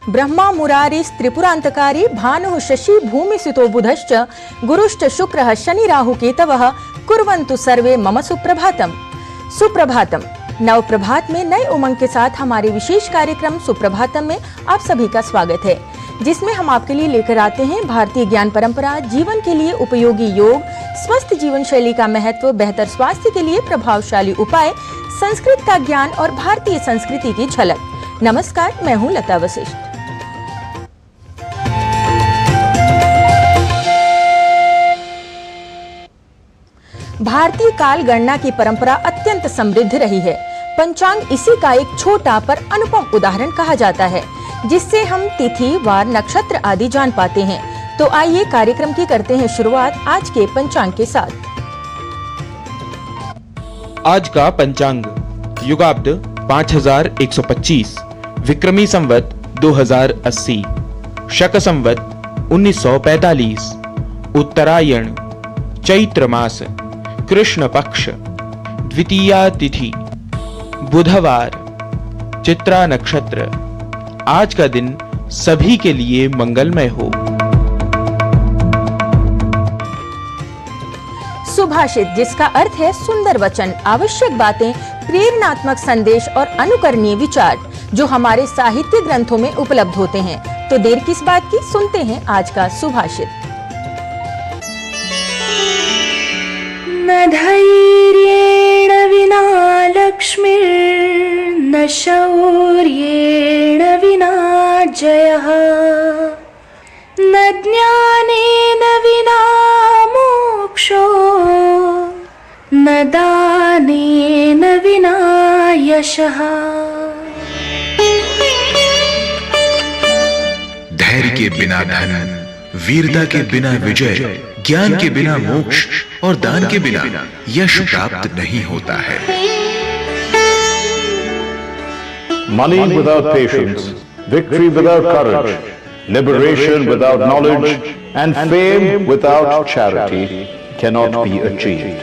ब्रह्मा मुरारिस्त्रिपुरान्तकारी भानुः शशि भूमिसुतो बुधश्च गुरुश्च शुक्रः शनि राहु केतवः कुर्वन्तु सर्वे मम सुप्रभातम। सुप्रभातम नव प्रभात में नए उमंग के साथ हमारे विशेष कार्यक्रम सुप्रभातम में आप सभी का स्वागत है, जिसमें हम आपके लिए लेकर आते हैं भारतीय ज्ञान परंपरा, जीवन के लिए उपयोगी योग, स्वस्थ जीवन शैली का महत्व, बेहतर स्वास्थ्य के लिए प्रभावशाली उपाय, संस्कृत का ज्ञान और भारतीय संस्कृति की झलक। नमस्कार, मैं हूं लता वशिष्ठ। भारतीय काल गणना की परंपरा अत्यंत समृद्ध रही है। पंचांग इसी का एक छोटा पर अनुपम उदाहरण कहा जाता है, जिससे हम तिथि, वार, नक्षत्र आदि जान पाते हैं। तो आइए कार्यक्रम की करते हैं शुरुआत आज के पंचांग के साथ। आज का पंचांग युगाब्द 5125, विक्रमी संवत 2080, शक संवत 1945, उत्तरायण, चैत्र मास, कृष्ण पक्ष, द्वितीया तिथि, बुधवार, चित्रा नक्षत्र। आज का दिन सभी के लिए मंगलमय हो। सुभाषित, जिसका अर्थ है सुंदर वचन, आवश्यक बातें, प्रेरणात्मक संदेश और अनुकरणीय विचार, जो हमारे साहित्य ग्रंथों में उपलब्ध होते हैं। तो देर किस बात की, सुनते हैं आज का सुभाषित। न धैर्येण विना लक्ष्मीर्न शौर्येण विना जयः, न ज्ञानेन विना मोक्षो, न दानेन विना यशः। धैर्य के बिना धन, वीरता के बिना विजय, ज्ञान के बिना मोक्ष और दान के बिना यश प्राप्त नहीं होता है। Money without patience, victory without courage, liberation without knowledge, and fame without charity cannot be achieved.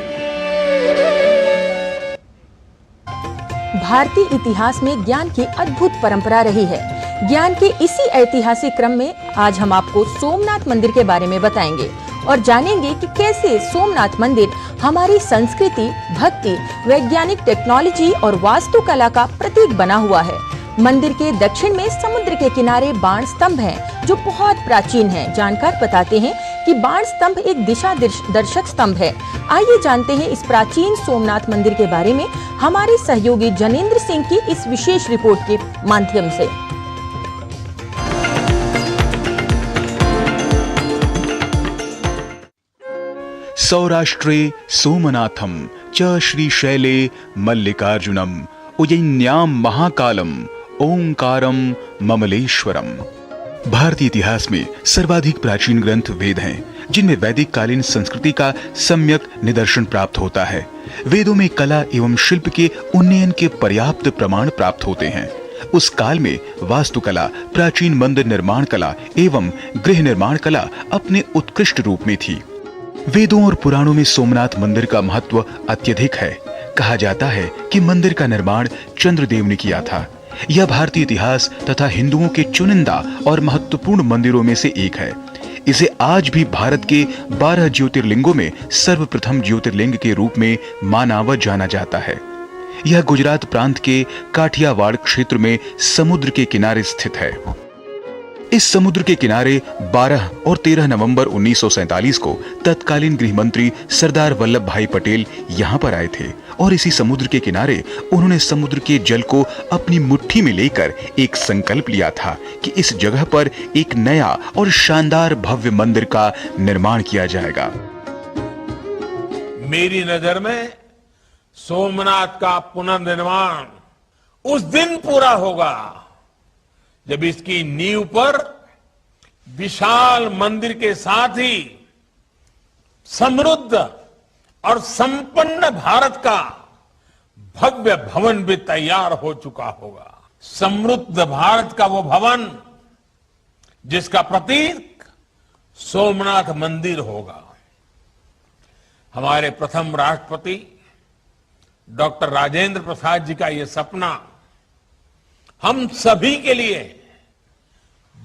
भारतीय इतिहास में ज्ञान की अद्भुत परंपरा रही है। ज्ञान के इसी ऐतिहासिक क्रम में आज हम आपको सोमनाथ मंदिर के बारे में बताएंगे और जानेंगे कि कैसे सोमनाथ मंदिर हमारी संस्कृति, भक्ति, वैज्ञानिक टेक्नोलॉजी और वास्तुकला का प्रतीक बना हुआ है। मंदिर के दक्षिण में समुद्र के किनारे बाण स्तंभ हैं, जो बहुत प्राचीन हैं। जानकार बताते हैं कि बाण स्तंभ एक दिशा दर्शक स्तंभ है। आइए जानते हैं इस प्राचीन सोमनाथ मंदिर के बारे में हमारे सहयोगी जनेंद्र सिंह की इस विशेष रिपोर्ट के माध्यम से। सौराष्ट्रे सोमनाथम च श्रीशैले मल्लिकार्जुनम उज्जैन्यां महाकालम ओंकारम ममलेश्वरम। भारतीय इतिहास में सर्वाधिक प्राचीन ग्रंथ वेद हैं, जिनमें वैदिक कालीन संस्कृति का सम्यक निदर्शन प्राप्त होता है। वेदों में कला एवं शिल्प के उन्नयन के पर्याप्त प्रमाण प्राप्त होते हैं। उस काल में वास्तुकला, प्राचीन मंदिर निर्माण कला एवं गृह निर्माण कला अपने उत्कृष्ट रूप में थी। वेदों और पुराणों में सोमनाथ मंदिर का महत्व अत्यधिक है। कहा जाता है कि मंदिर का निर्माण चंद्रदेव ने किया था। यह भारतीय इतिहास तथा हिंदुओं के चुनिंदा और महत्वपूर्ण मंदिरों में से एक है। इसे आज भी भारत के 12 ज्योतिर्लिंगों में सर्वप्रथम ज्योतिर्लिंग के रूप में माना व जाना जाता है। यह गुजरात प्रांत के काठियावाड़ क्षेत्र में समुद्र के किनारे स्थित है। इस समुद्र के किनारे 12 और 13 नवंबर 1947 को तत्कालीन गृह मंत्री सरदार वल्लभ भाई पटेल यहाँ पर आए थे और इसी समुद्र के किनारे उन्होंने समुद्र के जल को अपनी मुट्ठी में लेकर एक संकल्प लिया था कि इस जगह पर एक नया और शानदार भव्य मंदिर का निर्माण किया जाएगा। मेरी नजर में सोमनाथ का पुनर्निर्माण उस दिन पूरा होगा जब इसकी नींव पर विशाल मंदिर के साथ ही समृद्ध और संपन्न भारत का भव्य भवन भी तैयार हो चुका होगा। समृद्ध भारत का वो भवन जिसका प्रतीक सोमनाथ मंदिर होगा। हमारे प्रथम राष्ट्रपति डॉक्टर राजेंद्र प्रसाद जी का ये सपना हम सभी के लिए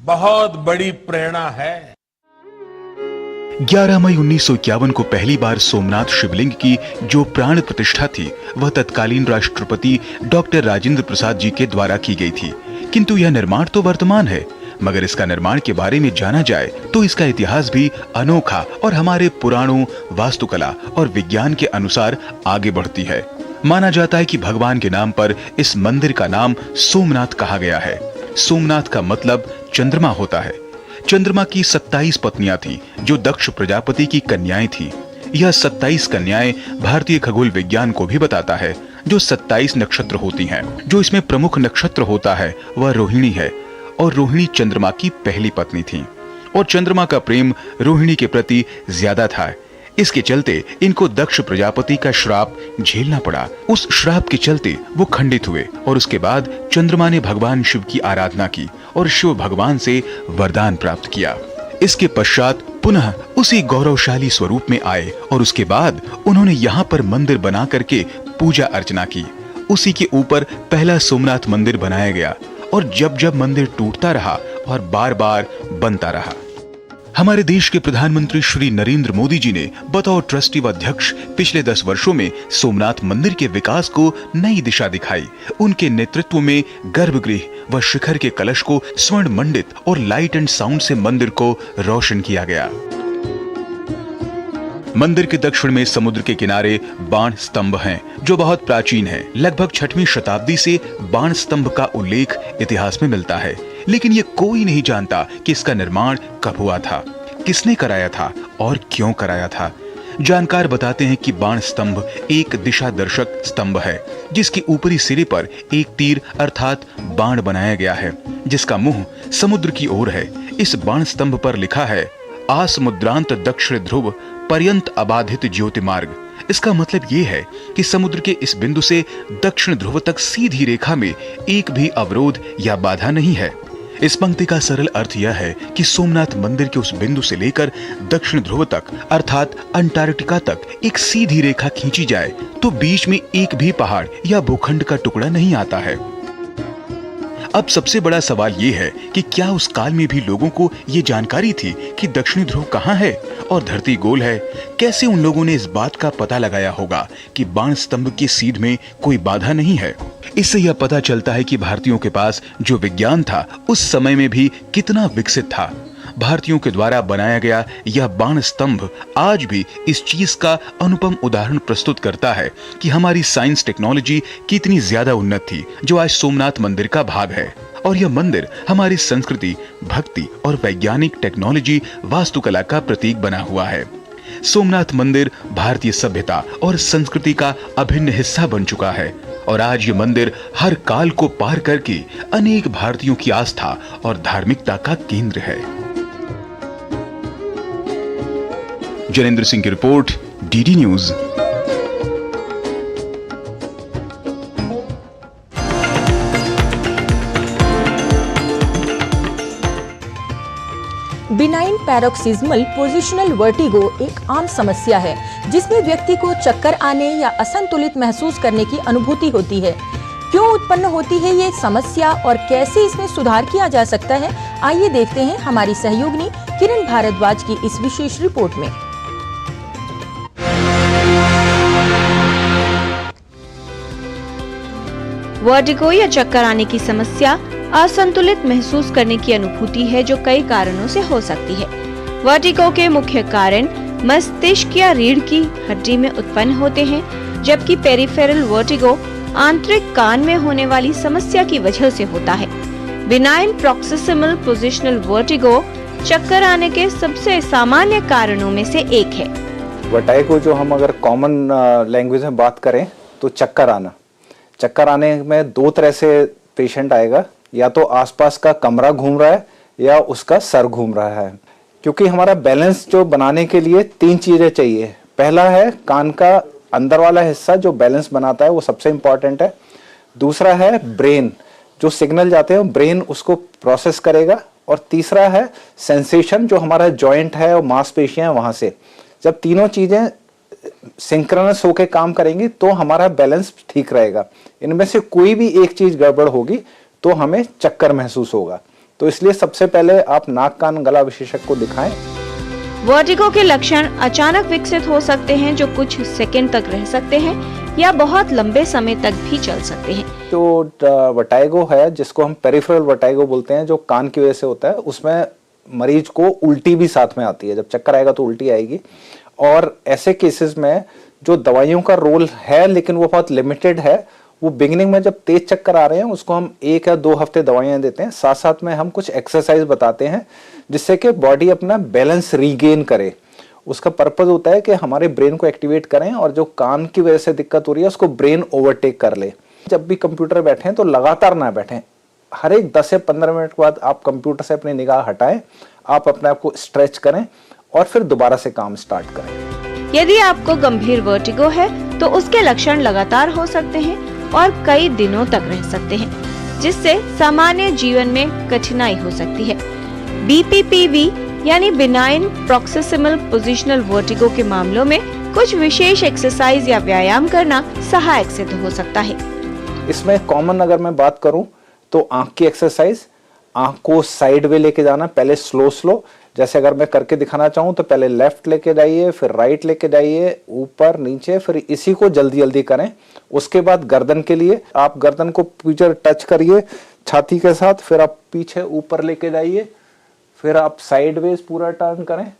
बहुत बड़ी प्रेरणा है। 11 मई 1951 को पहली बार सोमनाथ शिवलिंग की जो प्राण प्रतिष्ठा थी वह तत्कालीन राष्ट्रपति डॉक्टर राजेंद्र प्रसाद जी के द्वारा की गई थी। किंतु यह निर्माण तो वर्तमान है, मगर इसका निर्माण के बारे में जाना जाए तो इसका इतिहास भी अनोखा और हमारे पुराणों, वास्तुकला और विज्ञान के अनुसार आगे बढ़ती है। माना जाता है कि भगवान के नाम पर इस मंदिर का नाम सोमनाथ कहा गया है। सोमनाथ का मतलब चंद्रमा होता है। चंद्रमा की 27 पत्नियां थीं, जो दक्ष प्रजापति की कन्याएं थीं। यह 27 कन्याएं भारतीय खगोल विज्ञान को भी बताता है। जो 27 नक्षत्र होती हैं, जो इसमें प्रमुख नक्षत्र होता है वह रोहिणी है, और रोहिणी चंद्रमा की पहली पत्नी थी, और चंद्रमा का प्रेम रोहिणी के प्रति ज्यादा था। इसके चलते इनको दक्ष प्रजापति का श्राप झेलना पड़ा। उस श्राप के चलते वो खंडित हुए, और उसके बाद चंद्रमा ने भगवान शिव की आराधना की और शिव भगवान से वरदान प्राप्त किया। इसके पश्चात पुनः उसी गौरवशाली स्वरूप में आए, और उसके बाद उन्होंने यहाँ पर मंदिर बना करके पूजा अर्चना की। उसी के ऊपर पहला सोमनाथ मंदिर बनाया गया, और जब जब मंदिर टूटता रहा और बार बार बनता रहा। हमारे देश के प्रधानमंत्री श्री नरेंद्र मोदी जी ने बतौर ट्रस्टी व अध्यक्ष पिछले 10 वर्षों में सोमनाथ मंदिर के विकास को नई दिशा दिखाई। उनके नेतृत्व में गर्भगृह व शिखर के कलश को स्वर्ण मंडित और लाइट एंड साउंड से मंदिर को रोशन किया गया। मंदिर के दक्षिण में समुद्र के किनारे बाण स्तंभ हैं, जो बहुत प्राचीन हैं। लगभग 6वीं शताब्दी से बाण स्तंभ का उल्लेख इतिहास में मिलता है, लेकिन ये कोई नहीं जानता कि इसका निर्माण कब हुआ था, किसने कराया था और क्यों कराया था। जानकार बताते हैं कि बाण स्तंभ एक दिशा दर्शक स्तंभ है, जिसके ऊपरी सिरे पर एक तीर अर्थात बाण बनाया गया है, जिसका मुंह समुद्र की ओर है। इस बाण स्तंभ पर लिखा है आसमुद्रांत दक्षिण ध्रुव पर्यंत अबाधित ज्योति मार्ग। इसका मतलब ये है कि समुद्र के इस बिंदु से दक्षिण ध्रुव तक सीधी रेखा में एक भी अवरोध या बाधा नहीं है। इस पंक्ति का सरल अर्थ यह है कि सोमनाथ मंदिर के उस बिंदु से लेकर दक्षिण ध्रुव तक अर्थात अंटार्कटिका तक एक सीधी रेखा खींची जाए तो बीच में एक भी पहाड़ या भूखंड का टुकड़ा नहीं आता है। अब सबसे बड़ा सवाल ये है कि क्या उस काल में भी लोगों को ये जानकारी थी कि दक्षिणी ध्रुव कहाँ है और धरती गोल है? कैसे उन लोगों ने इस बात का पता लगाया होगा कि बाण स्तंभ की सीध में कोई बाधा नहीं है? इससे यह पता चलता है कि भारतीयों के पास जो विज्ञान था उस समय में भी कितना विकसित था। भारतीयों के द्वारा बनाया गया यह बाण स्तंभ आज भी इस चीज का अनुपम उदाहरण प्रस्तुत करता है कि हमारी साइंस टेक्नोलॉजी कितनी ज्यादा उन्नत थी, जो आज सोमनाथ मंदिर का भाग है। और यह मंदिर हमारी संस्कृति, भक्ति और वैज्ञानिक टेक्नोलॉजी, वास्तुकला का प्रतीक बना हुआ है। सोमनाथ मंदिर भारतीय सभ्यता और संस्कृति का अभिन्न हिस्सा बन चुका है, और आज ये मंदिर हर काल को पार करके अनेक भारतीयों की आस्था और धार्मिकता का केंद्र है। जनेंद्र सिंह की रिपोर्ट, DD news. Benign paroxysmal positional vertigo एक आम समस्या है, जिसमें व्यक्ति को चक्कर आने या असंतुलित महसूस करने की अनुभूति होती है। क्यों उत्पन्न होती है ये समस्या और कैसे इसमें सुधार किया जा सकता है, आइए देखते हैं हमारी सहयोगिनी किरण भारद्वाज की इस विशेष रिपोर्ट में। वर्टिगो या चक्कर आने की समस्या असंतुलित महसूस करने की अनुभूति है, जो कई कारणों से हो सकती है। वर्टिगो के मुख्य कारण मस्तिष्क या रीढ़ की हड्डी में उत्पन्न होते हैं, जबकि पेरिफेरल वर्टिगो आंतरिक कान में होने वाली समस्या की वजह से होता है। बिनाइन पैरोक्सिज्मल पोजिशनल वर्टिगो चक्कर आने के सबसे सामान्य कारणों में से एक है। वर्टिगो जो हम अगर कॉमन लैंग्वेज में बात करें तो चक्कर आने में दो तरह से पेशेंट आएगा, या तो आसपास का कमरा घूम रहा है या उसका सर घूम रहा है। क्योंकि हमारा बैलेंस जो बनाने के लिए 3 चीजें चाहिए। पहला है कान का अंदर वाला हिस्सा जो बैलेंस बनाता है, वो सबसे इंपॉर्टेंट है। दूसरा है ब्रेन, जो सिग्नल जाते हैं ब्रेन उसको प्रोसेस करेगा। और तीसरा है सेंसेशन, जो हमारा जॉइंट है और मांसपेशियां वहां से। जब तीनों चीजें सिंक्रोनस होके काम करेंगी तो हमारा बैलेंस ठीक रहेगा। इनमें से कोई भी एक चीज गड़बड़ होगी तो हमें चक्कर महसूस होगा। तो इसलिए सबसे पहले आप नाक कान गला विशेषज्ञ को दिखाएं। वर्टिगो के लक्षण अचानक विकसित हो सकते हैं जो कुछ सेकंड तक रह सकते हैं या बहुत लंबे समय तक भी चल सकते हैं। जो वर्टिगो है, जिसको हम पेरिफेरल वर्टिगो बोलते हैं, जो कान की वजह से होता है, उसमें मरीज को उल्टी भी साथ में आती है। जब चक्कर आएगा तो उल्टी आएगी। और ऐसे केसेस में जो दवाइयों का रोल है लेकिन वो बहुत लिमिटेड है, वो बिगिनिंग में जब तेज चक्कर आ रहे हैं उसको हम 1 या 2 हफ्ते दवाइयां देते हैं, साथ साथ में हम कुछ एक्सरसाइज बताते हैं जिससे कि बॉडी अपना बैलेंस रीगेन करे। उसका पर्पज होता है कि हमारे ब्रेन को एक्टिवेट करें और जो कान की वजह से दिक्कत हो रही है उसको ब्रेन ओवरटेक कर ले। जब भी कंप्यूटर बैठें तो लगातार ना बैठें, हर एक 10 से 15 मिनट के बाद आप कंप्यूटर से अपनी निगाह हटाएं, आप अपने आप को स्ट्रेच करें और फिर दोबारा से काम स्टार्ट करें। यदि आपको गंभीर वर्टिगो है तो उसके लक्षण लगातार हो सकते हैं और कई दिनों तक रह सकते हैं, जिससे सामान्य जीवन में कठिनाई हो सकती है। BPPV यानी बिनाइन प्रोक्सिमल पोजिशनल वर्टिगो के मामलों में कुछ विशेष एक्सरसाइज या व्यायाम करना सहायक सिद्ध हो सकता है। इसमें कॉमन अगर मैं बात करूं तो आंख की एक्सरसाइज, आंख को साइड वे लेके जाना, पहले स्लो, जैसे अगर मैं करके दिखाना चाहूँ तो पहले लेफ्ट लेके जाइए, फिर राइट लेके जाइए, ऊपर नीचे, फिर इसी को जल्दी जल्दी करें। उसके बाद गर्दन के लिए आप गर्दन को पीछे टच करिए छाती के साथ, फिर आप पीछे ऊपर लेके जाइए, फिर आप साइडवेज पूरा टर्न करें,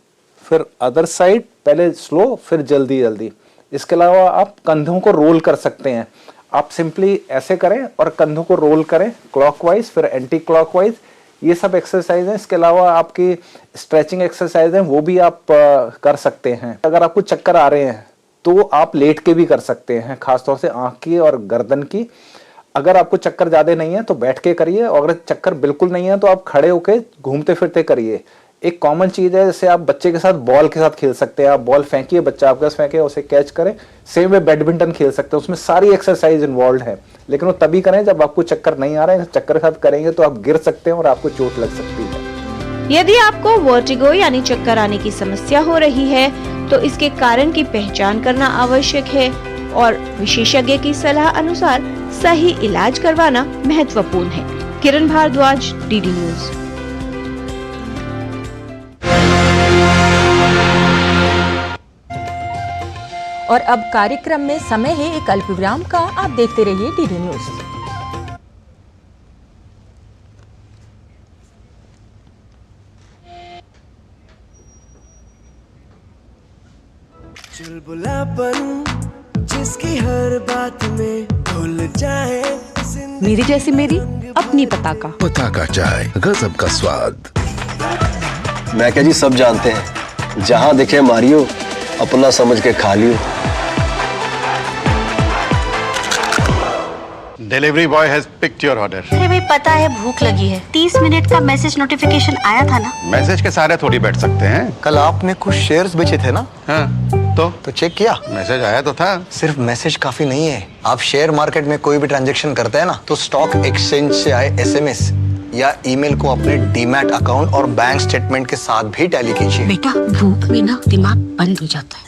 फिर अदर साइड, पहले स्लो फिर जल्दी जल्दी। इसके अलावा आप कंधों को रोल कर सकते हैं। आप सिंपली ऐसे करें और कंधों को रोल करें क्लॉकवाइज, फिर एंटी क्लॉकवाइज। ये सब एक्सरसाइज हैं। इसके अलावा आपकी स्ट्रेचिंग एक्सरसाइज हैं, वो भी आप कर सकते हैं। अगर आपको चक्कर आ रहे हैं तो आप लेट के भी कर सकते हैं, खासतौर से आंख की और गर्दन की। अगर आपको चक्कर ज्यादा नहीं है तो बैठ के करिए, और अगर चक्कर बिल्कुल नहीं है तो आप खड़े होके घूमते फिरते करिए। एक कॉमन चीज है, जैसे आप बच्चे के साथ बॉल के साथ खेल सकते हैं। आप बॉल फेंकिए, बच्चा आपके पास फेंके, उसे कैच करें। सेम वे बैडमिंटन खेल सकते हैं, उसमें सारी एक्सरसाइज इन्वॉल्व है, लेकिन वो तभी करें जब आपको चक्कर नहीं आ रहे हैं। चक्कर के साथ करेंगे तो आप गिर सकते हैं और आपको चोट लग सकती है। यदि आपको वर्टिगो यानी चक्कर आने की समस्या हो रही है तो इसके कारण की पहचान करना आवश्यक है और विशेषज्ञ की सलाह अनुसार सही इलाज करवाना महत्वपूर्ण है। किरण भारद्वाज, DD न्यूज। और अब कार्यक्रम में समय है एक अल्प विराम का। आप देखते रहिए DD न्यूज। चुलबुलापन जिसकी हर बात में भूल जाए, मेरी जैसी मेरी अपनी पताका। पताका चाय, गजब का स्वाद। मैं क्या जी, सब जानते हैं, जहां दिखे मारियो, अपना समझ के खा लियो। Delivery boy has picked your order. अरे भाई, पता है भूख लगी है। 30 मिनट का मैसेज नोटिफिकेशन आया था ना। मैसेज के सारे थोड़ी बैठ सकते हैं। कल आपने कुछ शेयर्स बेचे थे ना? हाँ, तो चेक किया? मैसेज आया तो था। सिर्फ मैसेज काफी नहीं है। आप शेयर मार्केट में कोई भी ट्रांजैक्शन करते हैं ना, तो स्टॉक एक्सचेंज से आए SMS या ईमेल को अपने डीमैट अकाउंट और बैंक स्टेटमेंट के साथ भी टैली कीजिए। बेटा, भूख में ना दिमाग बंद हो जाता है।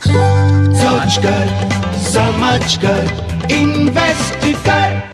सोचकर समझकर इन्वेस्ट कर।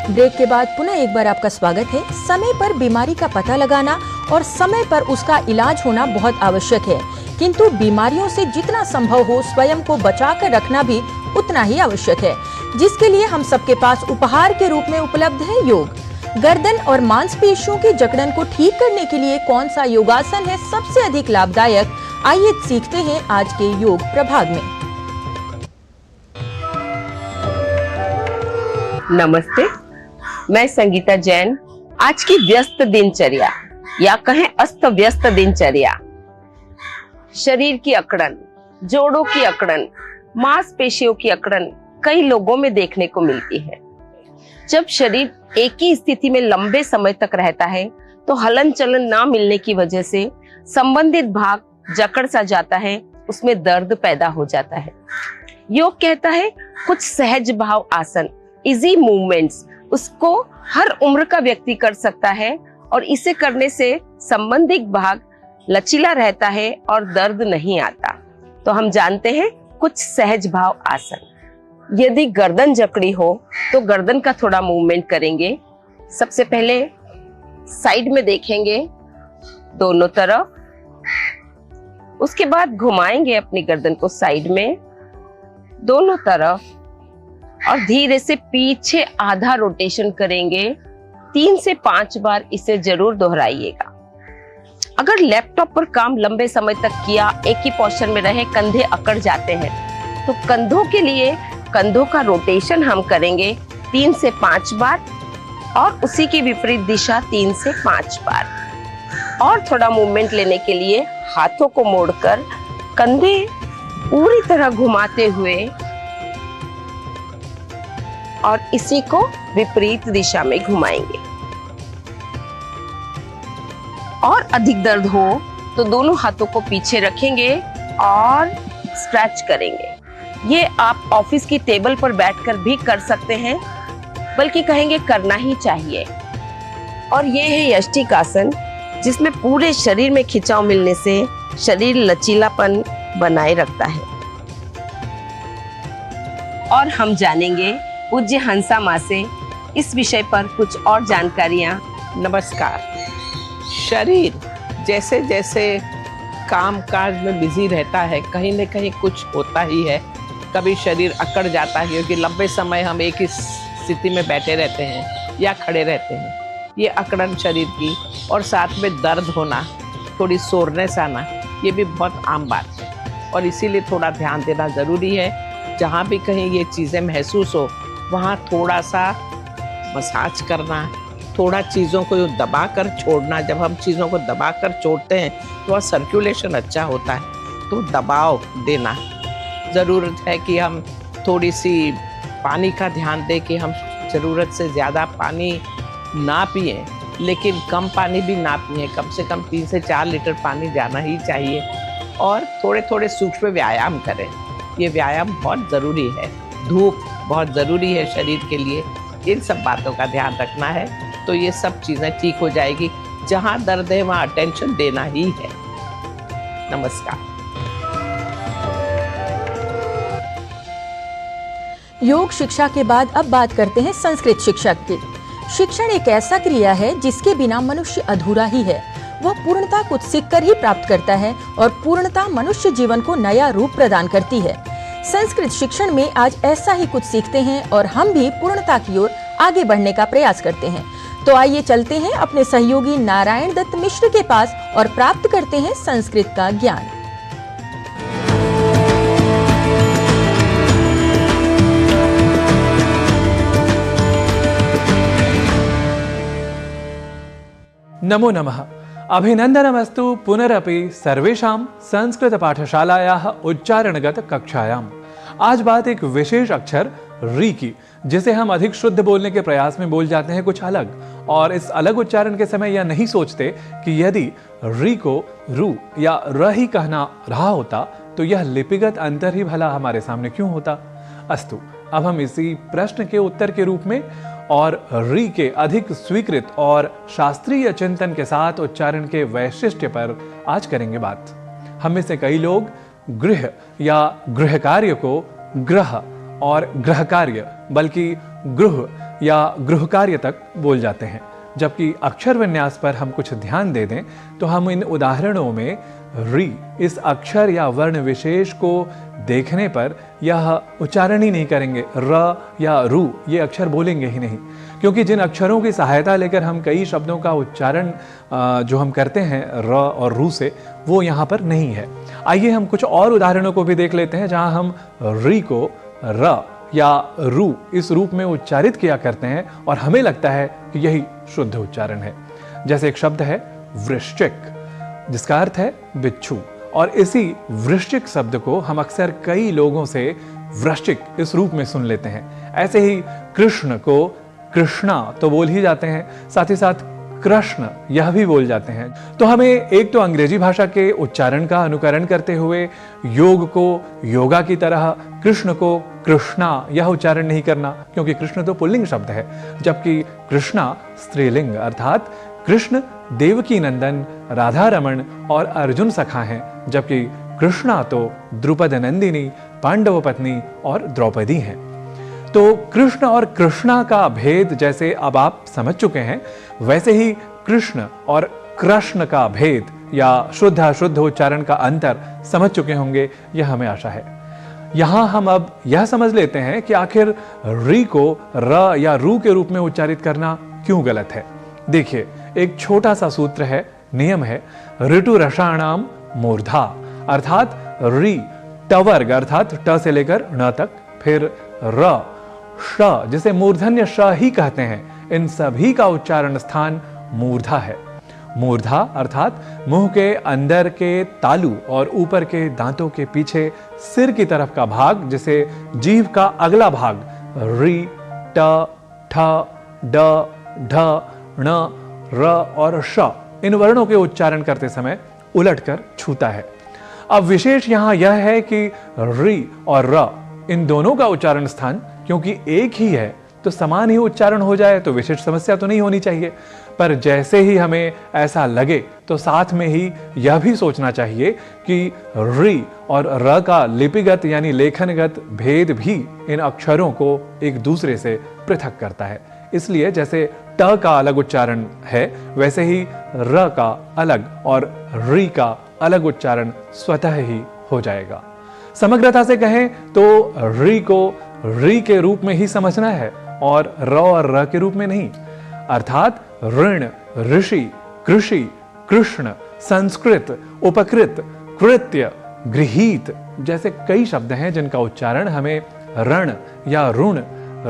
ब्रेक के बाद पुनः एक बार आपका स्वागत है। समय पर बीमारी का पता लगाना और समय पर उसका इलाज होना बहुत आवश्यक है, किंतु बीमारियों से जितना संभव हो स्वयं को बचा कर रखना भी उतना ही आवश्यक है, जिसके लिए हम सबके पास उपहार के रूप में उपलब्ध है योग। गर्दन और मांसपेशियों की जकड़न को ठीक करने के लिए कौन सा योगासन है सबसे अधिक लाभदायक, आइए सीखते हैं आज के योग प्रभाग में। नमस्ते, मैं संगीता जैन। आज की व्यस्त दिनचर्या या कहें अस्त व्यस्त दिनचर्या, शरीर की अकड़न, जोड़ों की अकड़न, मांसपेशियों की अकड़न कई लोगों में देखने को मिलती है। जब शरीर एक ही स्थिति में लंबे समय तक रहता है तो हलन चलन ना मिलने की वजह से संबंधित भाग जकड़ सा जाता है, उसमें दर्द पैदा हो जाता है। योग कहता है कुछ सहज भाव आसन, इजी मूवमेंट्स, उसको हर उम्र का व्यक्ति कर सकता है और इसे करने से संबंधित भाग लचीला रहता है और दर्द नहीं आता। तो हम जानते हैं कुछ सहज भाव आसन। यदि गर्दन जकड़ी हो तो गर्दन का थोड़ा मूवमेंट करेंगे। सबसे पहले साइड में देखेंगे दोनों तरफ, उसके बाद घुमाएंगे अपनी गर्दन को साइड में दोनों तरफ और धीरे से पीछे आधा रोटेशन करेंगे। 3 से 5 बार इसे जरूर दोहराइएगा। अगर लैपटॉप पर काम लंबे समय तक किया, एक ही पोस्चर में रहे, कंधे अकड़ जाते हैं, तो कंधों के लिए कंधों का रोटेशन हम करेंगे 3 से 5 बार और उसी की विपरीत दिशा 3 से 5 बार। और थोड़ा मूवमेंट लेने के लिए हाथों को मोड़कर कंधे पूरी तरह घुमाते हुए और इसी को विपरीत दिशा में घुमाएंगे। और अधिक दर्द हो तो दोनों हाथों को पीछे रखेंगे और स्ट्रेच करेंगे। ये आप ऑफिस की टेबल पर बैठकर भी कर सकते हैं, बल्कि कहेंगे करना ही चाहिए। और ये है यष्टिकासन, जिसमें पूरे शरीर में खिंचाव मिलने से शरीर लचीलापन बनाए रखता है। और हम जानेंगे पूज्य हंसा माँ से इस विषय पर कुछ और जानकारियां। नमस्कार। शरीर जैसे जैसे काम काज में बिजी रहता है, कहीं न कहीं कुछ होता ही है। कभी शरीर अकड़ जाता है क्योंकि लंबे समय हम एक ही स्थिति में बैठे रहते हैं या खड़े रहते हैं। ये अकड़न शरीर की, और साथ में दर्द होना, थोड़ी सोरनेस आना, ये भी बहुत आम बात है और इसीलिए थोड़ा ध्यान देना ज़रूरी है। जहाँ भी कहीं ये चीज़ें महसूस हो वहाँ थोड़ा सा मसाज करना, थोड़ा चीज़ों को दबा कर छोड़ना। जब हम चीज़ों को दबा कर छोड़ते हैं तो वह सर्कुलेशन अच्छा होता है, तो दबाव देना। ज़रूरत है कि हम थोड़ी सी पानी का ध्यान दें कि हम ज़रूरत से ज़्यादा पानी ना पिएं, लेकिन कम पानी भी ना पिएं। कम से कम 3 से 4 लीटर पानी जाना ही चाहिए। और थोड़े थोड़े सूक्ष्म व्यायाम करें, ये व्यायाम बहुत ज़रूरी है। धूप बहुत ज़रूरी है शरीर के लिए। इन सब बातों का ध्यान रखना है तो ये सब चीज़ें ठीक हो जाएगी। जहाँ दर्द है वहाँ अटेंशन देना ही है। नमस्कार। योग शिक्षा के बाद अब बात करते हैं संस्कृत शिक्षक की। शिक्षण एक ऐसा क्रिया है जिसके बिना मनुष्य अधूरा ही है। वह पूर्णता कुछ सीखकर ही प्राप्त करता है और पूर्णता मनुष्य जीवन को नया रूप प्रदान करती है। संस्कृत शिक्षण में आज ऐसा ही कुछ सीखते हैं और हम भी पूर्णता की ओर आगे बढ़ने का प्रयास करते हैं। तो आइए चलते हैं अपने सहयोगी नारायण दत्त मिश्र के पास और प्राप्त करते हैं संस्कृत का ज्ञान। नमो नमः। अभिनंदनमस्तु पुनरपि सर्वेषां संस्कृत पाठशालायाः उच्चारणगत कक्षायाम्। आज बात एक विशेष अक्षर री की, जिसे हम अधिक शुद्ध बोलने के प्रयास में बोल जाते हैं कुछ अलग, और इस अलग उच्चारण के समय यह नहीं सोचते कि यदि री को रू या र ही कहना रहा होता तो यह लिपिगत अंतर ही भला हमारे सामने क्यों होता। अस्तु, अब हम इसी प्रश्न के उत्तर के रूप में और री के अधिक स्वीकृत और शास्त्रीय चिंतन के साथ उच्चारण के वैशिष्ट्य पर आज करेंगे बात। हम में से कई लोग गृह या गृह कार्य को ग्रह और ग्रह कार्य बल्कि गृह या गृह कार्य तक बोल जाते हैं। जबकि अक्षर विन्यास पर हम कुछ ध्यान दे दें तो हम इन उदाहरणों में री इस अक्षर या वर्ण विशेष को देखने पर यह उच्चारण ही नहीं करेंगे। र या रू ये अक्षर बोलेंगे ही नहीं, क्योंकि जिन अक्षरों की सहायता लेकर हम कई शब्दों का उच्चारण जो हम करते हैं र और रू से, वो यहाँ पर नहीं है। आइए हम कुछ और उदाहरणों को भी देख लेते हैं जहाँ हम री को र या रू इस रूप में उच्चारित किया करते हैं और हमें लगता है कि यही शुद्ध उच्चारण है। जैसे एक शब्द है वृश्चिक, जिसका अर्थ है बिच्छू, और इसी वृश्चिक शब्द को हम अक्सर कई लोगों से वृश्चिक इस रूप में सुन लेते हैं। ऐसे ही कृष्ण को कृष्णा तो बोल ही जाते हैं, साथ ही साथ कृष्ण यह भी बोल जाते हैं। तो हमें एक तो अंग्रेजी भाषा के उच्चारण का अनुकरण करते हुए योग को योगा की तरह, कृष्ण को कृष्णा यह उच्चारण नहीं करना, क्योंकि कृष्ण तो पुल्लिंग शब्द है, जबकि कृष्णा स्त्रीलिंग, अर्थात कृष्ण देवकी नंदन, राधा रमण और अर्जुन सखा हैं, जबकि कृष्णा तो द्रुपद नंदिनी, पांडव पत्नी और द्रौपदी हैं। तो कृष्ण और कृष्णा का भेद जैसे अब आप समझ चुके हैं, वैसे ही कृष्ण और कृष्ण का भेद या शुद्ध अशुद्ध उच्चारण का अंतर समझ चुके होंगे, यह हमें आशा है। यहां हम अब यह समझ लेते हैं कि आखिर री को र या रू के रूप में उच्चारित करना क्यों गलत है। देखिए, एक छोटा सा सूत्र है, नियम है, ऋतु रसाणाम मूर्धा, अर्थात री टवर्ग अर्थात ट से लेकर न तक, फिर र श जिसे मूर्धन्य श ही कहते हैं, इन सभी का उच्चारण स्थान मूर्धा है। मूर्धा अर्थात मुंह के अंदर के तालू और ऊपर के दांतों के पीछे सिर की तरफ का भाग, जिसे जीभ का अगला भाग री, ट, ठ, ड, ढ, ण, र और श इन वर्णों के उच्चारण करते समय उलटकर छूता है। अब विशेष यहां यह है कि री और र इन दोनों का उच्चारण स्थान क्योंकि एक ही है तो समान ही उच्चारण हो जाए तो विशेष समस्या तो नहीं होनी चाहिए। पर जैसे ही हमें ऐसा लगे तो साथ में ही यह भी सोचना चाहिए कि री और र का लिपिगत यानी लेखनगत भेद भी इन अक्षरों को एक दूसरे से पृथक करता है। इसलिए जैसे ट का अलग उच्चारण है, वैसे ही र का अलग और री का अलग उच्चारण स्वतः ही हो जाएगा। समग्रता से कहें तो री को री के रूप में ही समझना है और र और र के रूप में नहीं। अर्थात ऋण, ऋषि, कृषि, कृष्ण, संस्कृत, उपकृत, कृत्य, गृहीत जैसे कई शब्द हैं जिनका उच्चारण हमें रण या ऋण,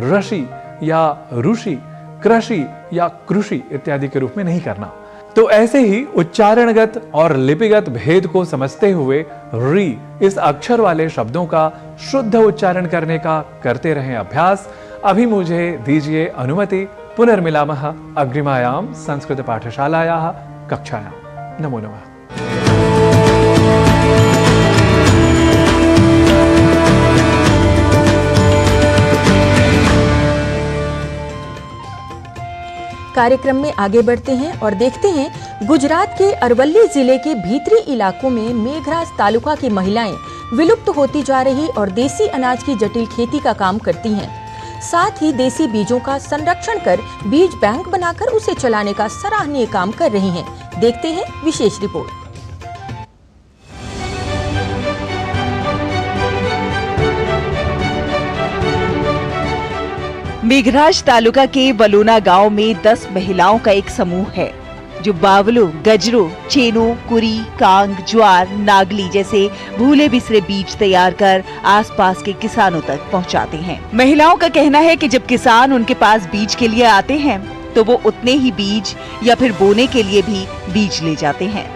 ऋषि या ऋषि, कृषि या कृषि इत्यादि के रूप में नहीं करना। तो ऐसे ही उच्चारणगत और लिपिगत भेद को समझते हुए री इस अक्षर वाले शब्दों का शुद्ध उच्चारण करने का करते रहें अभ्यास। अभी मुझे दीजिए अनुमति। पुनर्मिलामः अग्रिमायां संस्कृत पाठशालायाः कक्षायां। नमो नमः। कार्यक्रम में आगे बढ़ते हैं और देखते हैं गुजरात के अरवल्ली जिले के भीतरी इलाकों में मेघराज तालुका की महिलाएं विलुप्त होती जा रही और देसी अनाज की जटिल खेती का काम करती हैं। साथ ही देसी बीजों का संरक्षण कर बीज बैंक बनाकर उसे चलाने का सराहनीय काम कर रही हैं। देखते हैं विशेष रिपोर्ट। मेघराज तालुका के बलोना गांव में 10 महिलाओं का एक समूह है जो बावलो, गजरो, चेनो, कुरी, कांग, ज्वार, नागली जैसे भूले बिसरे बीज तैयार कर आसपास के किसानों तक पहुंचाते हैं। महिलाओं का कहना है कि जब किसान उनके पास बीज के लिए आते हैं तो वो उतने ही बीज या फिर बोने के लिए भी बीज ले जाते हैं,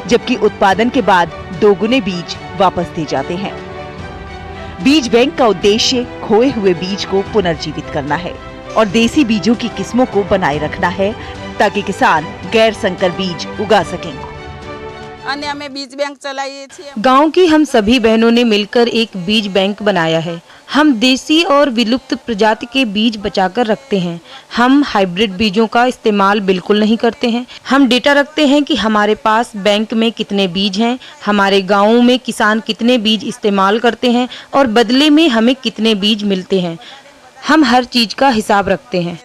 जबकि उत्पादन के बाद दोगुने बीज वापस दे जाते हैं। बीज बैंक का उद्देश्य खोए हुए बीज को पुनर्जीवित करना है और देसी बीजों की किस्मों को बनाए रखना है ताकि किसान गैर संकर बीज उगा सकें। बीज बैंक चलाइए। गांव की हम सभी बहनों ने मिलकर एक बीज बैंक बनाया है। हम देसी और विलुप्त प्रजाति के बीज बचाकर रखते हैं। हम हाइब्रिड बीजों का इस्तेमाल बिल्कुल नहीं करते हैं। हम डेटा रखते हैं कि हमारे पास बैंक में कितने बीज हैं, हमारे गाँवों में किसान कितने बीज इस्तेमाल करते हैं और बदले में हमें कितने बीज मिलते हैं। हम हर चीज का हिसाब रखते हैं।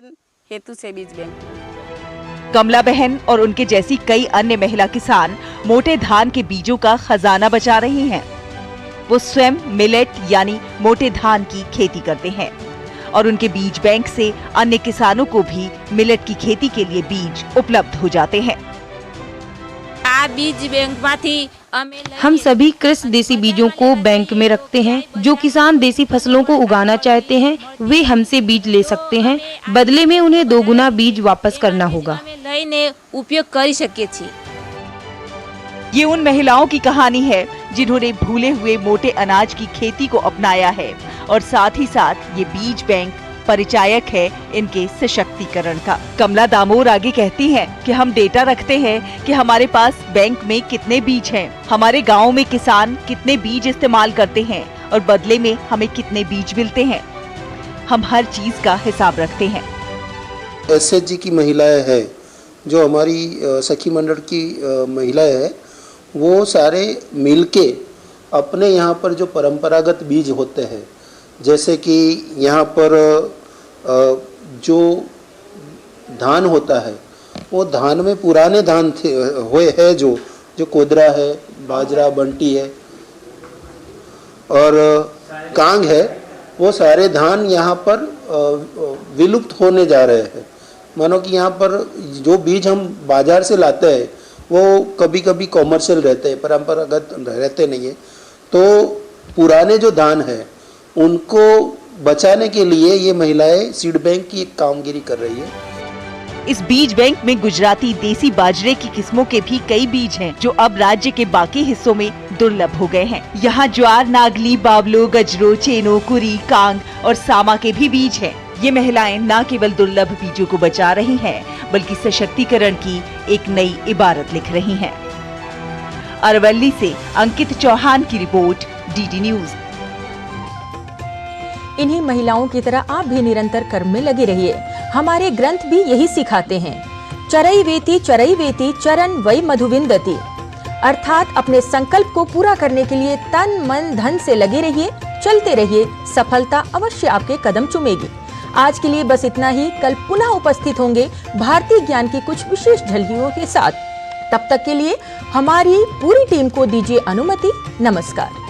हेतु से बीज बैंक। कमला बहन और उनके जैसी कई अन्य महिला किसान मोटे धान के बीजों का खजाना बचा रही हैं। वो स्वयं मिलेट यानी मोटे धान की खेती करते हैं और उनके बीज बैंक से अन्य किसानों को भी मिलेट की खेती के लिए बीज उपलब्ध हो जाते हैं। बीज बैंक माथी हम सभी कृषि देसी बीजों को बैंक में रखते हैं। जो किसान देसी फसलों को उगाना चाहते हैं वे हमसे बीज ले सकते हैं, बदले में उन्हें दोगुना बीज वापस करना होगा। उपयोग कर सके। ये उन महिलाओं की कहानी है जिन्होंने भूले हुए मोटे अनाज की खेती को अपनाया है और साथ ही साथ ये बीज बैंक परिचायक है इनके सशक्तिकरण का। कमला दामोर आगे कहती हैं कि हम डेटा रखते हैं कि हमारे पास बैंक में कितने बीज हैं, हमारे गांव में किसान कितने बीज इस्तेमाल करते हैं और बदले में हमें कितने बीज मिलते हैं। हम हर चीज का हिसाब रखते हैं। एसएचजी की महिलाएं हैं, जो हमारी सखी मंडल की महिलाएं हैं, वो सारे मिलके अपने यहाँ पर जो परंपरागत बीज होते हैं, जैसे कि यहाँ पर जो धान होता है, वो धान में पुराने धान थे हुए है जो कोदरा है, बाजरा, बंटी है और कांग है, वो सारे धान यहाँ पर विलुप्त होने जा रहे हैं। मानो कि यहाँ पर जो बीज हम बाजार से लाते हैं वो कभी कभी कॉमर्शियल रहते हैं, परंपरागत रहते नहीं है। तो पुराने जो धान है उनको बचाने के लिए ये महिलाएं सीड बैंक की एक कामगिरी कर रही है। इस बीज बैंक में गुजराती देसी बाजरे की किस्मों के भी कई बीज हैं, जो अब राज्य के बाकी हिस्सों में दुर्लभ हो गए हैं। यहाँ ज्वार, नागली, बावलो, गजरो, चेनो, कुरी, कांग और सामा के भी बीज हैं। ये महिलाएं न केवल दुर्लभ बीजों को बचा रही हैं, बल्कि सशक्तिकरण की एक नई इबारत लिख रही हैं। अरवली से अंकित चौहान की रिपोर्ट, डीडी न्यूज। इन्हीं महिलाओं की तरह आप भी निरंतर कर्म में लगे रहिए। हमारे ग्रंथ भी यही सिखाते हैं, चरई वेति चरण वै मधुविंदति, अर्थात अपने संकल्प को पूरा करने के लिए तन मन धन से लगे रहिए, चलते रहिए, सफलता अवश्य आपके कदम चूमेगी। आज के लिए बस इतना ही। कल पुनः उपस्थित होंगे भारतीय ज्ञान की कुछ विशेष झलकियों के साथ। तब तक के लिए हमारी पूरी टीम को दीजिए अनुमति। नमस्कार।